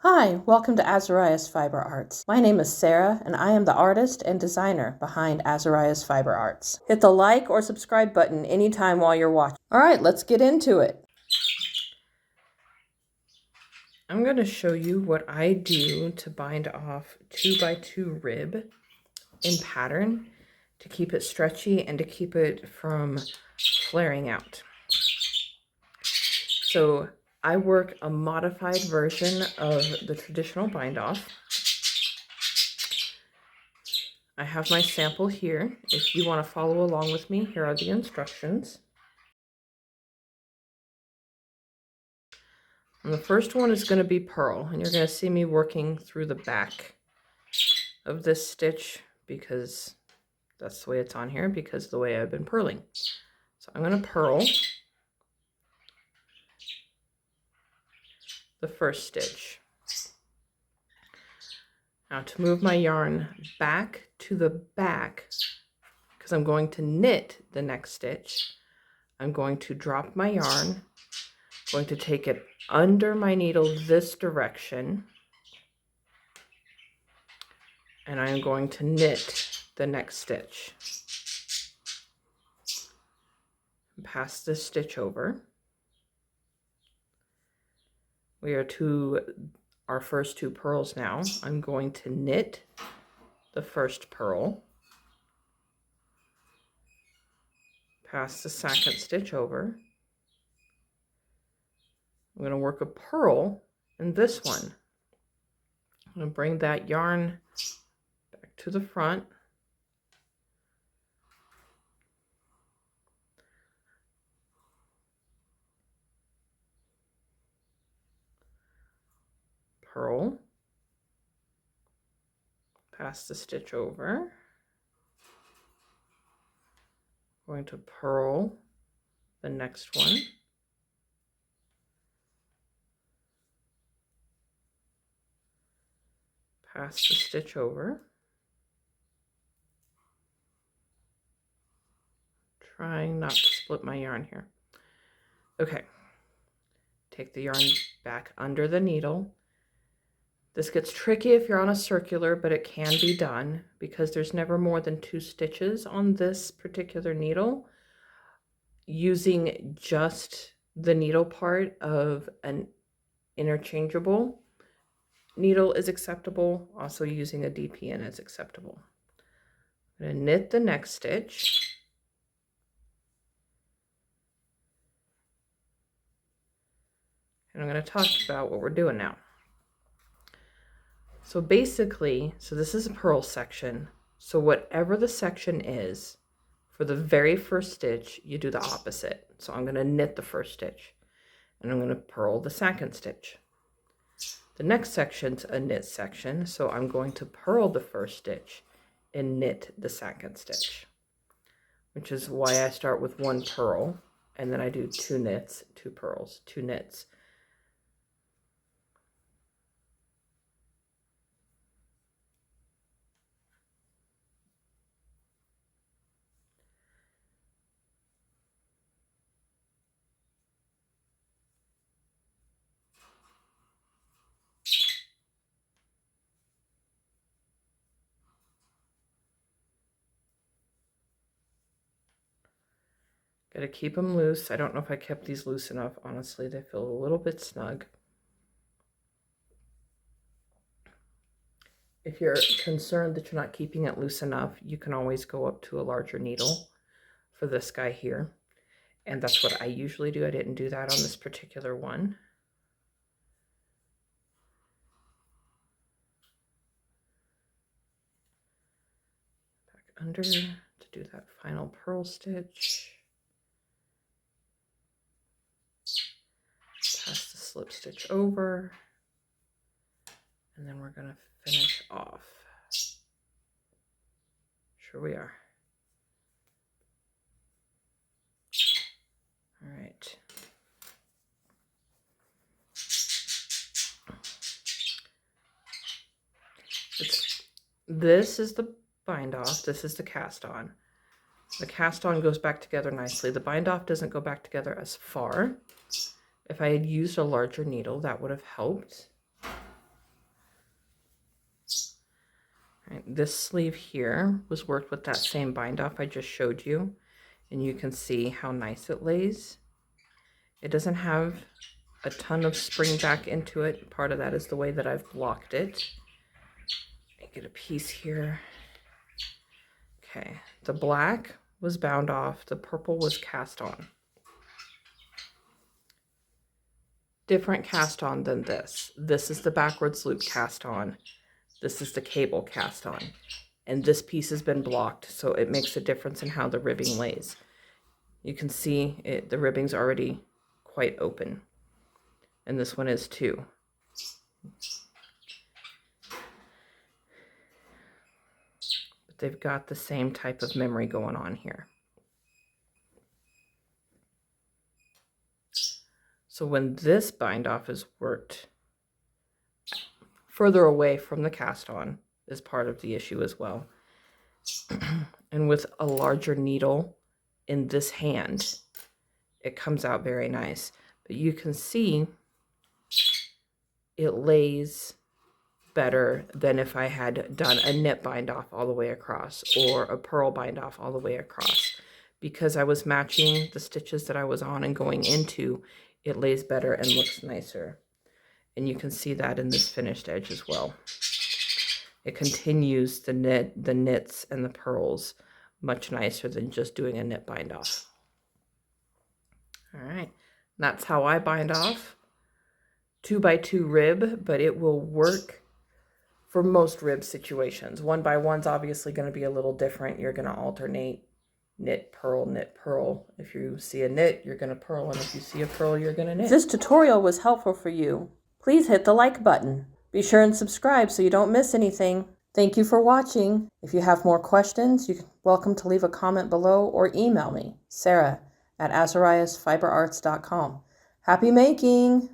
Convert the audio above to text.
Hi, welcome to Azariah's Fiber Arts. My name is Sarah, and I am the artist and designer behind Azariah's Fiber Arts. Hit the like or subscribe button anytime while you're watching. All right, let's get into it. I'm going to show you what I do to bind off 2x2 rib in pattern to keep it stretchy and to keep it from flaring out. So I work a modified version of the traditional bind off. I have my sample here. If you want to follow along with me, here are the instructions. And the first one is going to be purl, and you're going to see me working through the back of this stitch because that's the way it's on here, because of the way I've been purling. So I'm going to purl the first stitch. Now to move my yarn back to the back, because I'm going to knit the next stitch, I'm going to drop my yarn, going to take it under my needle this direction, and I'm going to knit the next stitch. Pass this stitch over. We are to our first two purls now. I'm going to knit the first purl, pass the second stitch over. I'm going to work a purl in this one. I'm going to bring that yarn back to the front. Purl, pass the stitch over. I'm going to purl the next one. Pass the stitch over. Trying not to split my yarn here. Okay. Take the yarn back under the needle. This gets tricky if you're on a circular, but it can be done because there's never more than 2 stitches on this particular needle. Using just the needle part of an interchangeable needle is acceptable. Also using a DPN is acceptable. I'm going to knit the next stitch. And I'm going to talk about what we're doing now. So basically, this is a purl section. So whatever the section is, for the very first stitch, you do the opposite. So I'm going to knit the first stitch, and I'm going to purl the second stitch. The next section's a knit section, so I'm going to purl the first stitch and knit the second stitch, which is why I start with 1 purl, and then I do 2 knits, 2 purls, 2 knits. Got to keep them loose. I don't know if I kept these loose enough. Honestly, they feel a little bit snug. If you're concerned that you're not keeping it loose enough, you can always go up to a larger needle for this guy here. And that's what I usually do. I didn't do that on this particular one. Back under to do that final purl stitch. Pass the slip stitch over. And then we're going to finish off. Sure we are. All right. This is the bind off. This is the cast on. The cast on goes back together nicely. The bind off doesn't go back together as far. If I had used a larger needle, that would have helped. Right, this sleeve here was worked with that same bind off I just showed you, and you can see how nice it lays. It doesn't have a ton of spring back into it. Part of that is the way that I've blocked it. Let me get a piece here. Okay, the black was bound off, the purple was cast on. Different cast on than this. This is the backwards loop cast on. This is the cable cast on. And this piece has been blocked, so it makes a difference in how the ribbing lays. You can see the ribbing's already quite open. And this one is too. But they've got the same type of memory going on here. So when this bind off is worked further away from the cast on is part of the issue as well. And with a larger needle in this hand, it comes out very nice. But you can see it lays better than if I had done a knit bind off all the way across or a purl bind off all the way across. Because I was matching the stitches that I was on and going into, it lays better and looks nicer. And you can see that in this finished edge as well. It continues the knits and the purls much nicer than just doing a knit bind off. All right, that's how I bind off 2x2 rib, but it will work for most rib situations. 1x1's obviously going to be a little different. You're going to alternate knit, purl, knit, purl. If you see a knit, you're going to purl, and if you see a purl, you're going to knit. If this tutorial was helpful for you, please hit the like button. Be sure and subscribe so you don't miss anything. Thank you for watching. If you have more questions, you're welcome to leave a comment below or email me, Sarah@azariasfiberarts.com. Happy making!